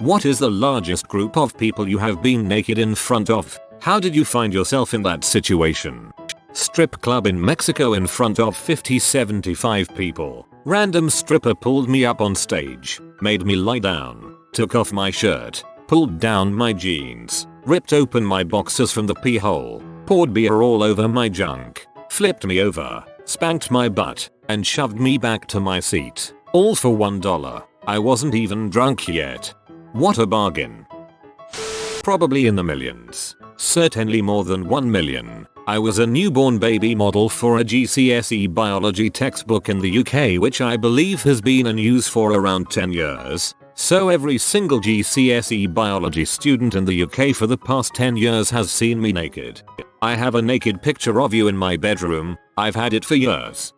What is the largest group of people you have been naked in front of? How did you find yourself in that situation? Strip club in Mexico in front of 50-75 people. Random stripper pulled me up on stage, made me lie down, took off my shirt, pulled down my jeans, ripped open my boxers from the pee hole, poured beer all over my junk, flipped me over, spanked my butt, and shoved me back to my seat. All for $1. I wasn't even drunk yet. What a bargain. Probably in the millions. Certainly more than 1 million. I was a newborn baby model for a GCSE biology textbook in the UK, which I believe has been in use for around 10 years. So every single GCSE biology student in the UK for the past 10 years has seen me naked. I have a naked picture of you in my bedroom. I've had it for years.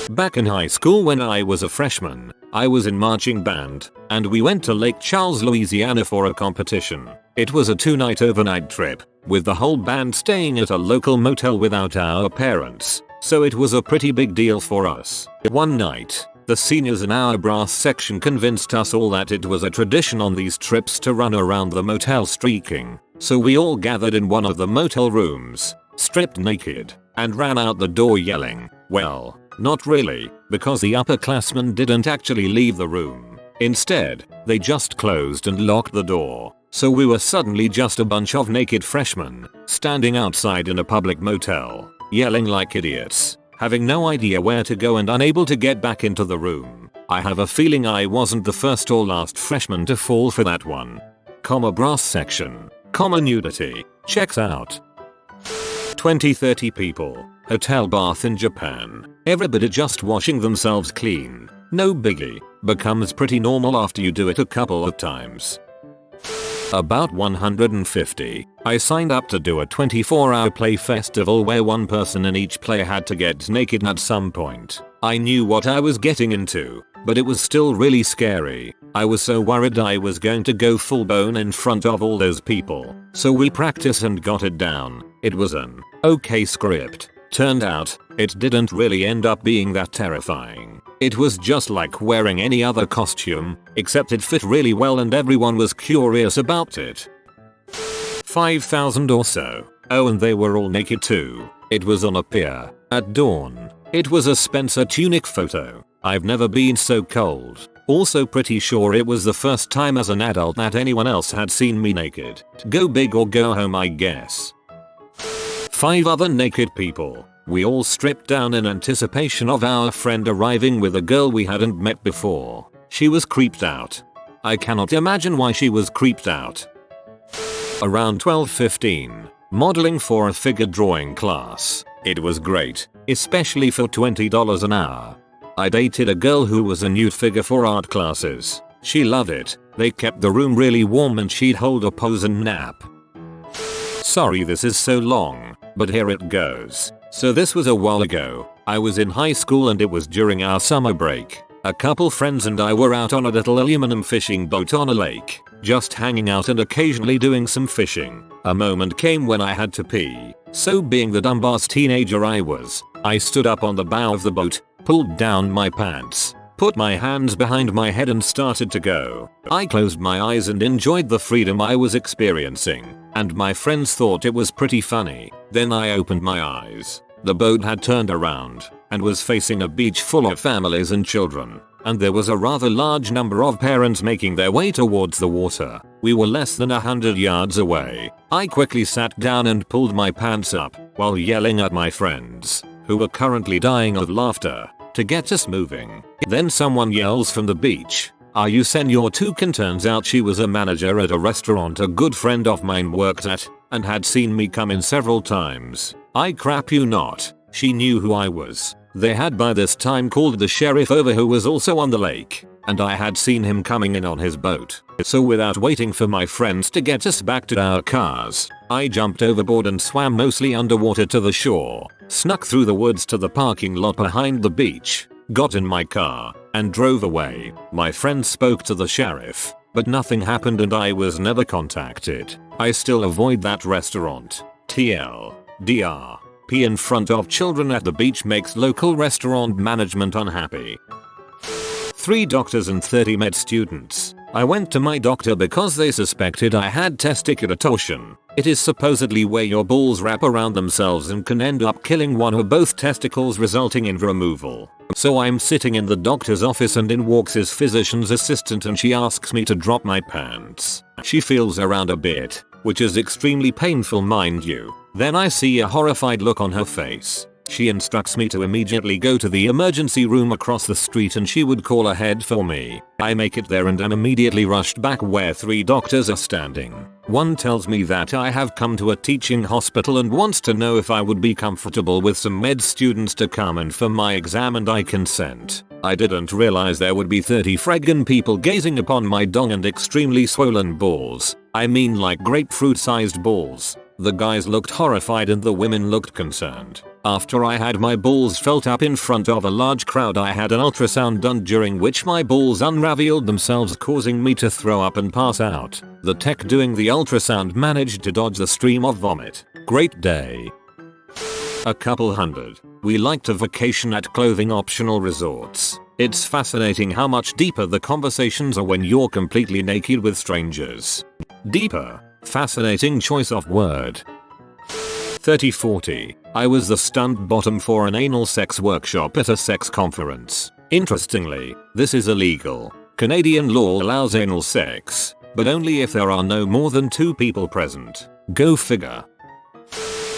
Back in high school when I was a freshman, I was in marching band, and we went to Lake Charles, Louisiana for a competition. It was a 2-night overnight trip, with the whole band staying at a local motel without our parents, so it was a pretty big deal for us. One night, the seniors in our brass section convinced us all that it was a tradition on these trips to run around the motel streaking, so we all gathered in one of the motel rooms, stripped naked, and ran out the door yelling. Well, not really, because the upperclassmen didn't actually leave the room. Instead, they just closed and locked the door. So we were suddenly just a bunch of naked freshmen, standing outside in a public motel, yelling like idiots, having no idea where to go and unable to get back into the room. I have a feeling I wasn't the first or last freshman to fall for that one. Brass section. Nudity. Checks out. 20-30 people. Hotel bath in Japan. Everybody just washing themselves clean. No biggie. Becomes pretty normal after you do it a couple of times. About 150. I signed up to do a 24-hour play festival where one person in each play had to get naked at some point. I knew what I was getting into, but it was still really scary. I was so worried I was going to go full bone in front of all those people. So we practiced and got it down. It was an okay script. Turned out, it didn't really end up being that terrifying. It was just like wearing any other costume, except it fit really well and everyone was curious about it. 5,000 or so. Oh, and they were all naked too. It was on a pier, at dawn. It was a Spencer Tunick photo. I've never been so cold. Also pretty sure it was the first time as an adult that anyone else had seen me naked. Go big or go home, I guess. 5 other naked people. We all stripped down in anticipation of our friend arriving with a girl we hadn't met before. She was creeped out. I cannot imagine why she was creeped out. Around 12:15. Modeling for a figure drawing class. It was great, especially for $20 an hour. I dated a girl who was a nude figure for art classes. She loved it. They kept the room really warm and she'd hold a pose and nap. Sorry this is so long, but here it goes. So this was a while ago. I was in high school and it was during our summer break. A couple friends and I were out on a little aluminum fishing boat on a lake, just hanging out and occasionally doing some fishing. A moment came when I had to pee. So being the dumbass teenager I was, I stood up on the bow of the boat, pulled down my pants, put my hands behind my head and started to go. I closed my eyes and enjoyed the freedom I was experiencing, and my friends thought it was pretty funny. Then I opened my eyes. The boat had turned around and was facing a beach full of families and children, and there was a rather large number of parents making their way towards the water. We were less than 100 yards away. I quickly sat down and pulled my pants up while yelling at my friends, who were currently dying of laughter, to get us moving. Then someone yells from the beach, "Are you Senor Tucan?" Turns out she was a manager at a restaurant a good friend of mine worked at, and had seen me come in several times. I crap you not, she knew who I was. They had by this time called the sheriff over, who was also on the lake, and I had seen him coming in on his boat. So without waiting for my friends to get us back to our cars, I jumped overboard and swam mostly underwater to the shore, snuck through the woods to the parking lot behind the beach, got in my car, and drove away. My friends spoke to the sheriff, but nothing happened and I was never contacted. I still avoid that restaurant. TLDR. Pee in front of children at the beach makes local restaurant management unhappy. 3 doctors and 30 med students. I went to my doctor because they suspected I had testicular torsion. It is supposedly where your balls wrap around themselves and can end up killing one or both testicles, resulting in removal. So I'm sitting in the doctor's office and in walks his physician's assistant and she asks me to drop my pants. She feels around a bit, which is extremely painful, mind you. Then I see a horrified look on her face. She instructs me to immediately go to the emergency room across the street and she would call ahead for me. I make it there and am immediately rushed back where 3 doctors are standing. One tells me that I have come to a teaching hospital and wants to know if I would be comfortable with some med students to come in for my exam, and I consent. I didn't realize there would be 30 friggin' people gazing upon my dong and extremely swollen balls. I mean like grapefruit sized balls. The guys looked horrified and the women looked concerned. After I had my balls felt up in front of a large crowd, I had an ultrasound done during which my balls unraveled themselves, causing me to throw up and pass out. The tech doing the ultrasound managed to dodge the stream of vomit. Great day. A couple hundred. We like to vacation at clothing optional resorts. It's fascinating how much deeper the conversations are when you're completely naked with strangers. Deeper. Fascinating choice of word. 3040. I was the stunt bottom for an anal sex workshop at a sex conference. Interestingly, this is illegal. Canadian law allows anal sex, but only if there are no more than 2 people present. Go figure.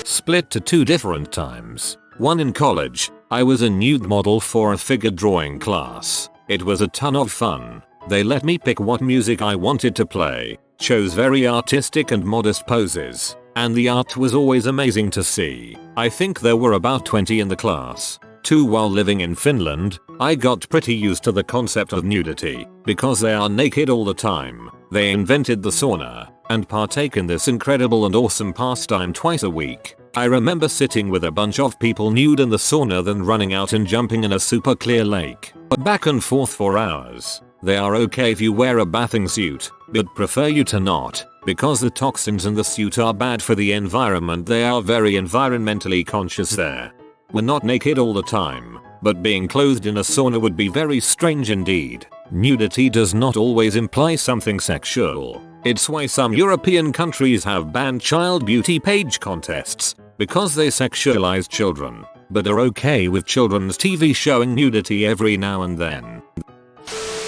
Split to 2 different times. One in college, I was a nude model for a figure drawing class. It was a ton of fun. They let me pick what music I wanted to play, chose very artistic and modest poses, and the art was always amazing to see. I think there were about 20 in the class. 2 while living in Finland, I got pretty used to the concept of nudity, because they are naked all the time. They invented the sauna, and partake in this incredible and awesome pastime twice a week. I remember sitting with a bunch of people nude in the sauna, then running out and jumping in a super clear lake. Back and forth for hours. They are okay if you wear a bathing suit, but prefer you to not, because the toxins in the suit are bad for the environment. They are very environmentally conscious there. We're not naked all the time, but being clothed in a sauna would be very strange indeed. Nudity does not always imply something sexual. It's why some European countries have banned child beauty page contests, because they sexualize children, but are okay with children's TV showing nudity every now and then.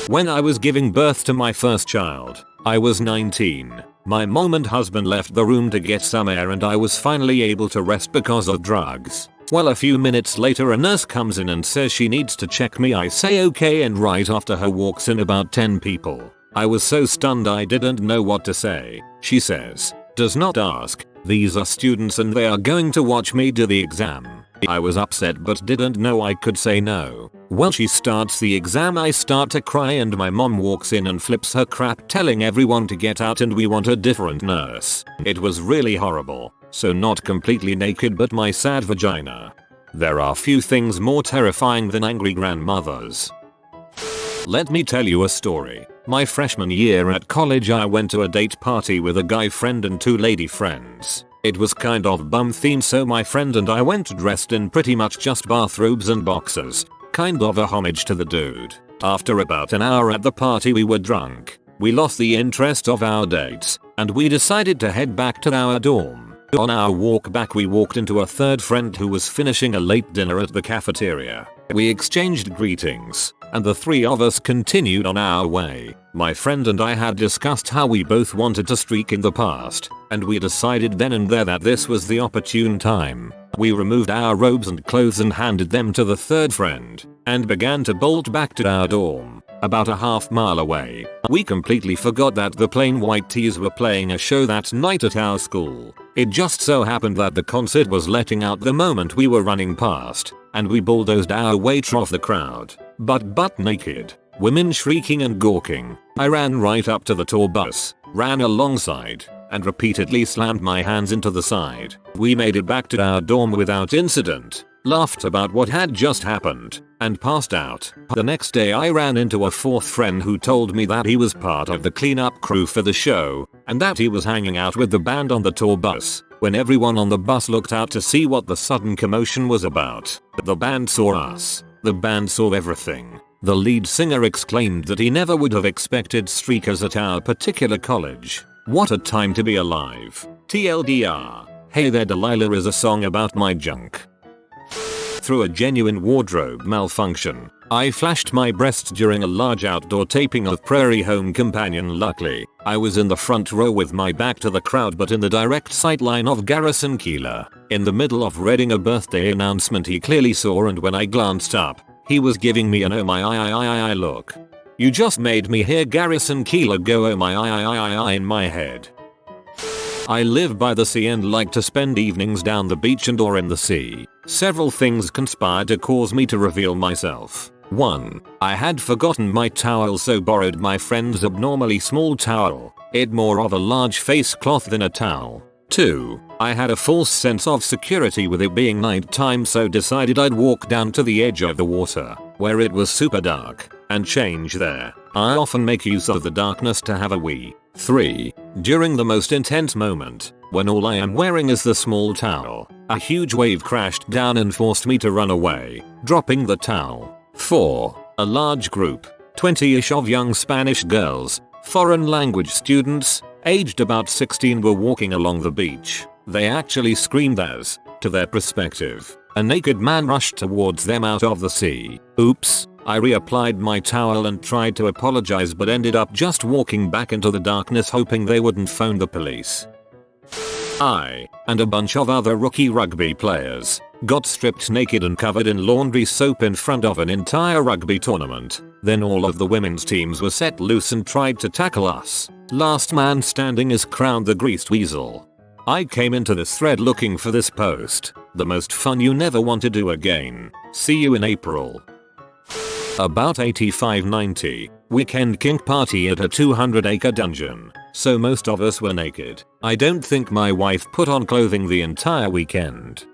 When I was giving birth to my first child, I was 19. My mom and husband left the room to get some air and I was finally able to rest because of drugs. Well, a few minutes later a nurse comes in and says she needs to check me. I say okay, and right after her walks in about 10 people. I was so stunned I didn't know what to say. She says, "Does not ask, these are students and they are going to watch me do the exam." I was upset but didn't know I could say no. Well, she starts the exam, I start to cry and my mom walks in and flips her crap, telling everyone to get out and we want a different nurse. It was really horrible. So not completely naked but my sad vagina. There are few things more terrifying than angry grandmothers. Let me tell you a story. My freshman year at college I went to a date party with a guy friend and 2 lady friends. It was kind of bum themed, so my friend and I went dressed in pretty much just bathrobes and boxers. Kind of a homage to the dude. After about an hour at the party we were drunk. We lost the interest of our dates, and we decided to head back to our dorm. On our walk back we walked into a 3rd friend who was finishing a late dinner at the cafeteria. We exchanged greetings, and the 3 of us continued on our way. My friend and I had discussed how we both wanted to streak in the past, and we decided then and there that this was the opportune time. We removed our robes and clothes and handed them to the 3rd friend, and began to bolt back to our dorm, about a half mile away. We completely forgot that the Plain White T's were playing a show that night at our school. It just so happened that the concert was letting out the moment we were running past, and we bulldozed our way through the crowd, but butt naked, women shrieking and gawking. I ran right up to the tour bus, ran alongside, and repeatedly slammed my hands into the side. We made it back to our dorm without incident, laughed about what had just happened, and passed out. The next day I ran into a 4th friend who told me that he was part of the cleanup crew for the show, and that he was hanging out with the band on the tour bus. When everyone on the bus looked out to see what the sudden commotion was about, the band saw us. The band saw everything. The lead singer exclaimed that he never would have expected streakers at our particular college. What a time to be alive. TLDR. Hey There Delilah is a song about my junk. Through a genuine wardrobe malfunction, I flashed my breasts during a large outdoor taping of Prairie Home Companion. Luckily, I was in the front row with my back to the crowd but in the direct sightline of Garrison Keillor. In the middle of reading a birthday announcement he clearly saw, and when I glanced up, he was giving me an oh my I look. You just made me hear Garrison Keillor go oh my I in my head. I live by the sea and like to spend evenings down the beach and or in the sea. Several things conspired to cause me to reveal myself. 1. I had forgotten my towel, so borrowed my friend's abnormally small towel. It more of a large face cloth than a towel. 2. I had a false sense of security with it being night time, so decided I'd walk down to the edge of the water, where it was super dark, and change there. I often make use of the darkness to have a wee. 3. During the most intense moment, when all I am wearing is the small towel, a huge wave crashed down and forced me to run away, dropping the towel. 4. A large group, 20-ish of young Spanish girls, foreign language students, aged about 16, were walking along the beach. They actually screamed as, to their perspective, a naked man rushed towards them out of the sea. Oops. I reapplied my towel and tried to apologize but ended up just walking back into the darkness hoping they wouldn't phone the police. I, and a bunch of other rookie rugby players, got stripped naked and covered in laundry soap in front of an entire rugby tournament. Then all of the women's teams were set loose and tried to tackle us. Last man standing is crowned the greased weasel. I came into this thread looking for this post. The most fun you never want to do again. See you in April. About 85-90, weekend kink party at a 200-acre dungeon, so most of us were naked. I don't think my wife put on clothing the entire weekend.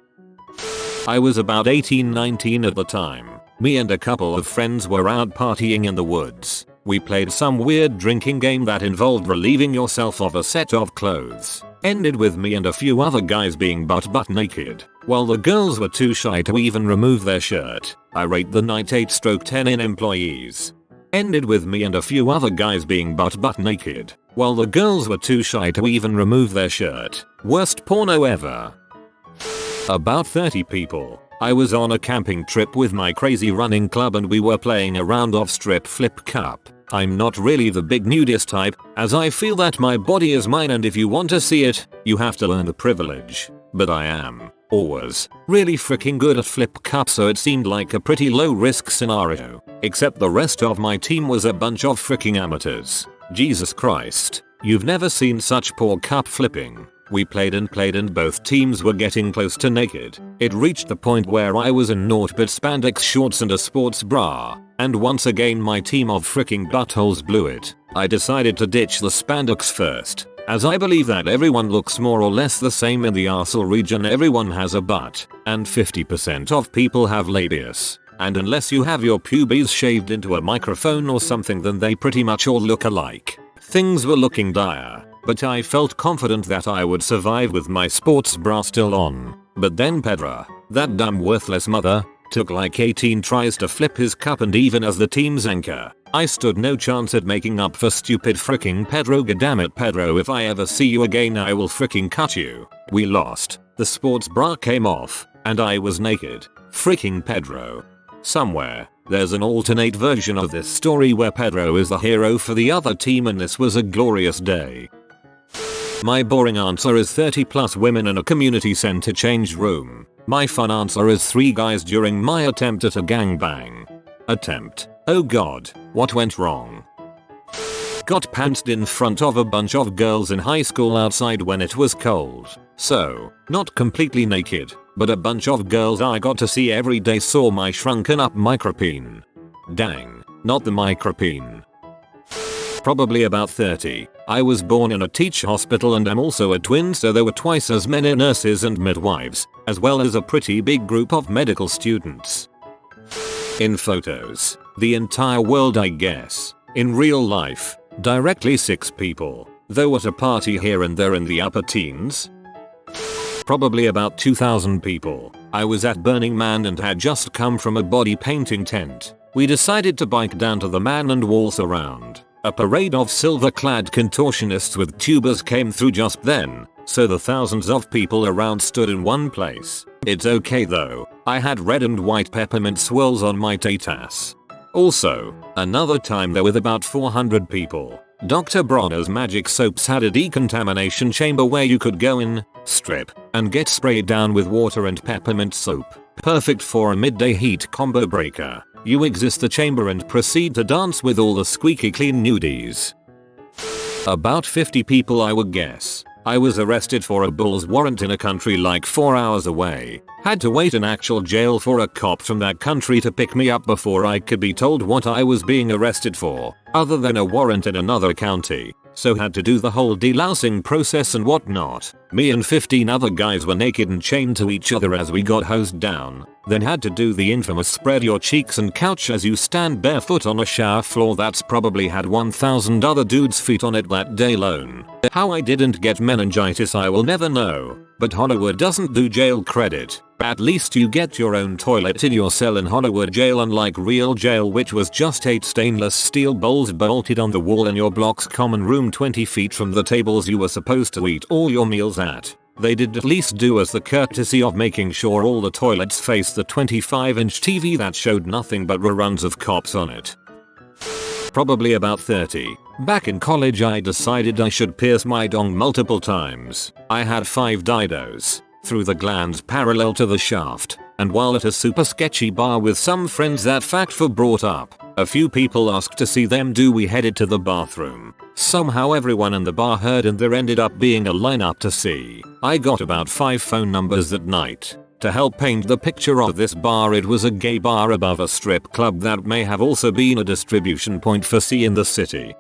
I was about 18-19 at the time. Me and a couple of friends were out partying in the woods. We played some weird drinking game that involved relieving yourself of a set of clothes. Ended with me and a few other guys being butt naked, while the girls were too shy to even remove their shirt. I rate the night 8/10 in employees. Ended with me and a few other guys being butt naked, while the girls were too shy to even remove their shirt. Worst porno ever. About 30 people. I was on a camping trip with my crazy running club and we were playing a round of strip flip cup. I'm not really the big nudist type, as I feel that my body is mine and if you want to see it, you have to earn the privilege. But I am, or was, really freaking good at flip cup, so it seemed like a pretty low risk scenario. Except the rest of my team was a bunch of freaking amateurs. Jesus Christ, you've never seen such poor cup flipping. We played and both teams were getting close to naked. It reached the point where I was in naught but spandex shorts and a sports bra. And once again my team of freaking buttholes blew it. I decided to ditch the spandex first, as I believe that everyone looks more or less the same in the arsehole region. Everyone has a butt, and 50% of people have labius. And unless you have your pubes shaved into a microphone or something, then they pretty much all look alike. Things were looking dire, but I felt confident that I would survive with my sports bra still on. But then Pedro, that dumb worthless mother, took like 18 tries to flip his cup, and even as the team's anchor, I stood no chance at making up for stupid fricking Pedro. Goddammit Pedro, if I ever see you again I will fricking cut you. We lost, the sports bra came off, and I was naked. Fricking Pedro. Somewhere, there's an alternate version of this story where Pedro is the hero for the other team and this was a glorious day. My boring answer is 30 plus women in a community center changed room. My fun answer is 3 guys during my attempt at a gangbang. Attempt. Oh god, what went wrong? Got pantsed in front of a bunch of girls in high school outside when it was cold. So, not completely naked, but a bunch of girls I got to see every day saw my shrunken up micropene. Dang, not the micropene. Probably about 30. I was born in a teach hospital and I'm also a twin, so there were twice as many nurses and midwives, as well as a pretty big group of medical students. In photos, the entire world I guess. In real life, directly 6 people, though at a party here and there in the upper teens. Probably about 2,000 people. I was at Burning Man and had just come from a body painting tent. we decided to bike down to the man and waltz around. A parade of silver-clad contortionists with tubas came through just then, so the thousands of people around stood in one place. It's okay though, I had red and white peppermint swirls on my tatas. Also, another time there with about 400 people, Dr. Bronner's magic soaps had a decontamination chamber where you could go in, strip, and get sprayed down with water and peppermint soap. Perfect for a midday heat combo breaker. You exit the chamber and proceed to dance with all the squeaky clean nudies. About 50 people I would guess. I was arrested for a bull's warrant in a country like 4 hours away. Had to wait in actual jail for a cop from that country to pick me up before I could be told what I was being arrested for, other than a warrant in another county. So had to do the whole delousing process and whatnot. Me and 15 other guys were naked and chained to each other as we got hosed down. Then had to do the infamous spread your cheeks and couch as you stand barefoot on a shower floor that's probably had 1,000 other dudes' feet on it that day alone. How I didn't get meningitis I will never know, but Hollywood doesn't do jail credit. At least you get your own toilet in your cell in Hollywood jail, unlike real jail which was just 8 stainless steel bowls bolted on the wall in your block's common room 20 feet from the tables you were supposed to eat all your meals at. They did at least do us the courtesy of making sure all the toilets faced the 25-inch TV that showed nothing but reruns of Cops on it. Probably about 30. Back in college I decided I should pierce my dong multiple times. I had 5 didos through the glands parallel to the shaft, and while at a super sketchy bar with some friends that fact for brought up, a few people asked to see them do. We headed to the bathroom. Somehow everyone in the bar heard and there ended up being a lineup to see. I got about 5 phone numbers that night. To help paint the picture of this bar, it was a gay bar above a strip club that may have also been a distribution point for C in the city.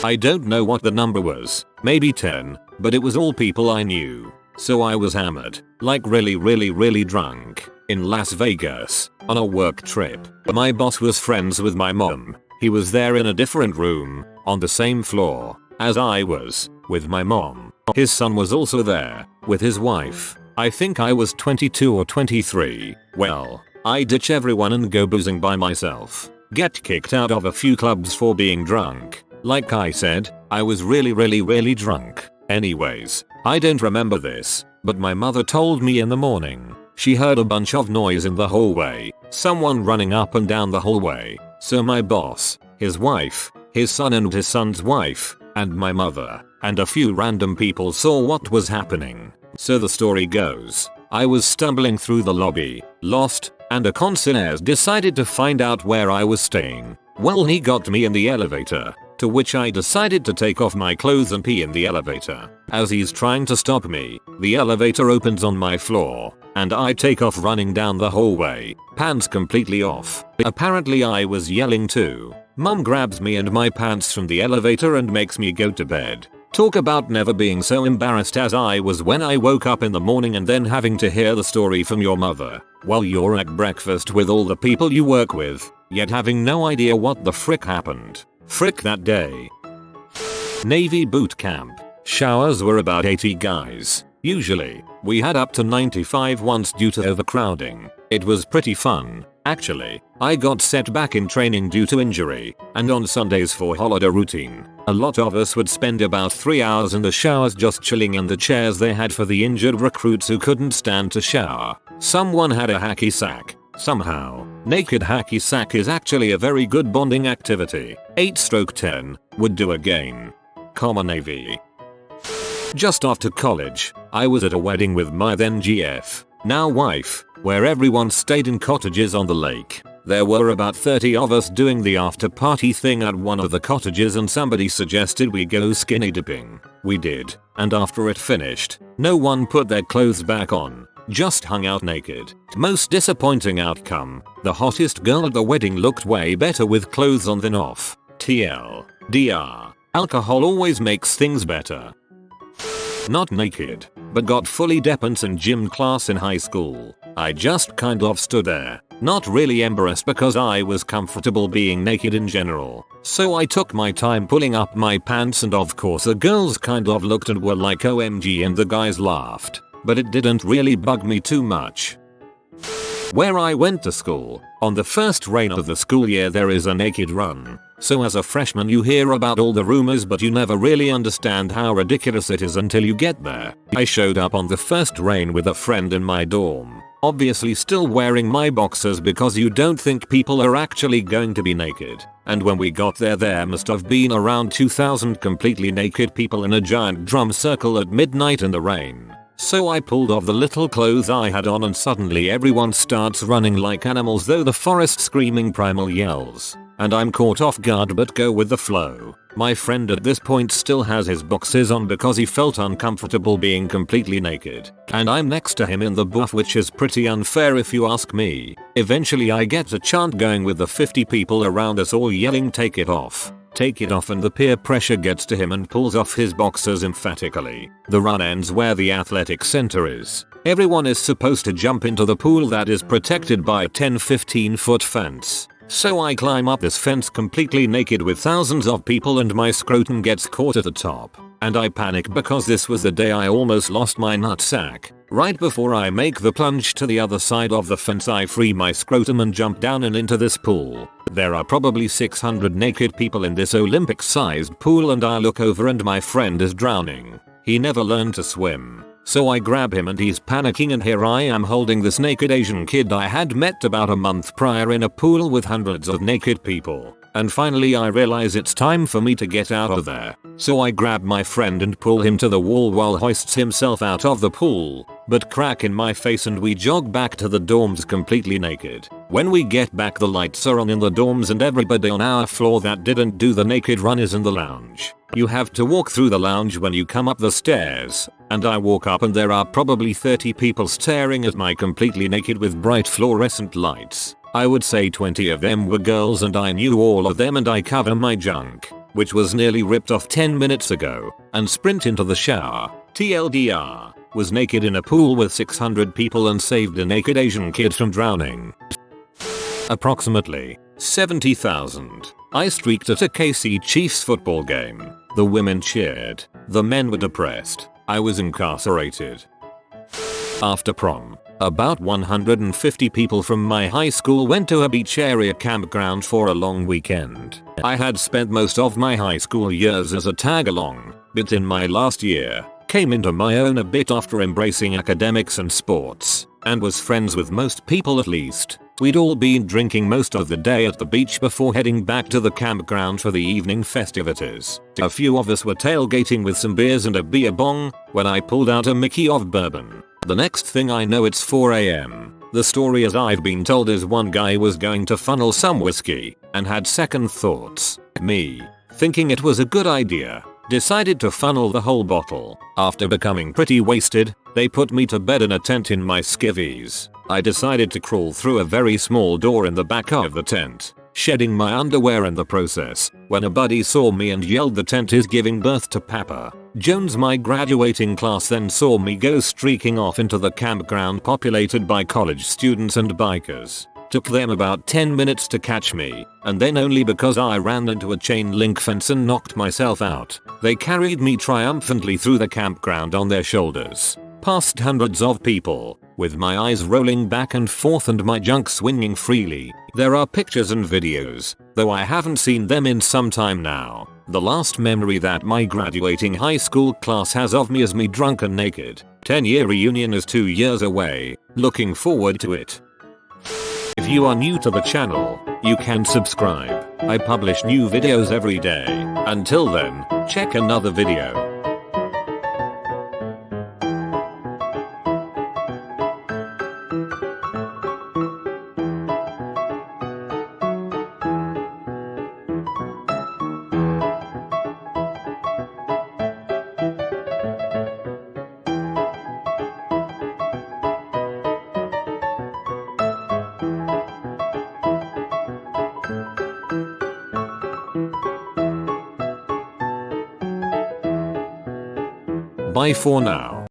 I don't know what the number was, maybe 10, but it was all people I knew. So I was hammered, like really drunk, in Las Vegas, on a work trip. My boss was friends with my mom. He was there in a different room, on the same floor, as I was, with my mom. His son was also there, with his wife. I think I was 22 or 23. Well, I ditch everyone and go boozing by myself. Get kicked out of a few clubs for being drunk. Like I said, I was really drunk. Anyways, I don't remember this, but my mother told me in the morning she heard a bunch of noise in the hallway, someone running up and down the hallway. So my boss, his wife, his son and his son's wife, and my mother, and a few random people saw what was happening. So the story goes, I was stumbling through the lobby, lost, and a concierge decided to find out where I was staying. Well, he got me in the elevator, to which I decided to take off my clothes and pee in the elevator. As he's trying to stop me, the elevator opens on my floor, and I take off running down the hallway, pants completely off. Apparently I was yelling too. Mom grabs me and my pants from the elevator and makes me go to bed. Talk about never being so embarrassed as I was when I woke up in the morning and then having to hear the story from your mother, while you're at breakfast with all the people you work with, yet having no idea what the frick happened. Frick that day. Navy boot camp. Showers were about 80 guys. Usually, we had up to 95 once due to overcrowding. It was pretty fun, actually. I got set back in training due to injury, and on Sundays for holiday routine, a lot of us would spend about 3 hours in the showers just chilling in the chairs they had for the injured recruits who couldn't stand to shower. Someone had a hacky sack. Somehow, naked hacky sack is actually a very good bonding activity. 8/10, would do again. Common Navy. Just after college, I was at a wedding with my then GF, now wife, where everyone stayed in cottages on the lake. There were about 30 of us doing the after party thing at one of the cottages and somebody suggested we go skinny dipping. We did, and after it finished, no one put their clothes back on. Just hung out naked. Most disappointing outcome, the hottest girl at the wedding looked way better with clothes on than off. TLDR. Alcohol always makes things better. Not naked, but got fully depants in gym class in high school. I just kind of stood there, not really embarrassed because I was comfortable being naked in general. So I took my time pulling up my pants and of course the girls kind of looked and were like OMG and the guys laughed. But it didn't really bug me too much. Where I went to school, on the first rain of the school year there is a naked run. So as a freshman you hear about all the rumors but you never really understand how ridiculous it is until you get there. I showed up on the first rain with a friend in my dorm. Obviously still wearing my boxers because you don't think people are actually going to be naked. And when we got there must have been around 2,000 completely naked people in a giant drum circle at midnight in the rain. So I pulled off the little clothes I had on and suddenly everyone starts running like animals though the forest screaming primal yells. And I'm caught off guard but go with the flow. My friend at this point still has his boxers on because he felt uncomfortable being completely naked. And I'm next to him in the booth, which is pretty unfair if you ask me. Eventually I get a chant going with the 50 people around us all yelling take it off. Take it off, and the peer pressure gets to him and pulls off his boxers emphatically. The run ends where the athletic center is. Everyone is supposed to jump into the pool that is protected by a 10-15 foot fence. So I climb up this fence completely naked with thousands of people and my scrotum gets caught at the top. And I panic because this was the day I almost lost my nutsack. Right before I make the plunge to the other side of the fence I free my scrotum and jump down and into this pool. There are probably 600 naked people in this Olympic sized pool and I look over and my friend is drowning. He never learned to swim. So I grab him and he's panicking and here I am holding this naked Asian kid I had met about a month prior in a pool with hundreds of naked people. And finally I realize it's time for me to get out of there. So I grab my friend and pull him to the wall while hoists himself out of the pool. But crack in my face and we jog back to the dorms completely naked. When we get back the lights are on in the dorms and everybody on our floor that didn't do the naked run is in the lounge. You have to walk through the lounge when you come up the stairs. And I walk up and there are probably 30 people staring at my completely naked with bright fluorescent lights. I would say 20 of them were girls and I knew all of them and I cover my junk, which was nearly ripped off 10 minutes ago, and sprint into the shower. TLDR, was naked in a pool with 600 people and saved a naked Asian kid from drowning. Approximately 70,000. I streaked at a KC Chiefs football game. The women cheered. The men were depressed. I was incarcerated. After prom, about 150 people from my high school went to a beach area campground for a long weekend. I had spent most of my high school years as a tag-along, but in my last year, came into my own a bit after embracing academics and sports, and was friends with most people at least. We'd all been drinking most of the day at the beach before heading back to the campground for the evening festivities. A few of us were tailgating with some beers and a beer bong when I pulled out a Mickey of bourbon. The next thing I know it's 4 AM. The story as I've been told is one guy was going to funnel some whiskey and had second thoughts. Me, thinking it was a good idea, decided to funnel the whole bottle. After becoming pretty wasted, they put me to bed in a tent in my skivvies. I decided to crawl through a very small door in the back of the tent, shedding my underwear in the process, when a buddy saw me and yelled the tent is giving birth to Papa. Jones, my graduating class, then saw me go streaking off into the campground populated by college students and bikers. Took them about 10 minutes to catch me, and then only because I ran into a chain link fence and knocked myself out, they carried me triumphantly through the campground on their shoulders, past hundreds of people, with my eyes rolling back and forth and my junk swinging freely. There are pictures and videos, though I haven't seen them in some time now. The last memory that my graduating high school class has of me is me drunk and naked. 10-year reunion is 2 years away. Looking forward to it. If you are new to the channel, you can subscribe. I publish new videos every day. Until then, check another video. Bye for now.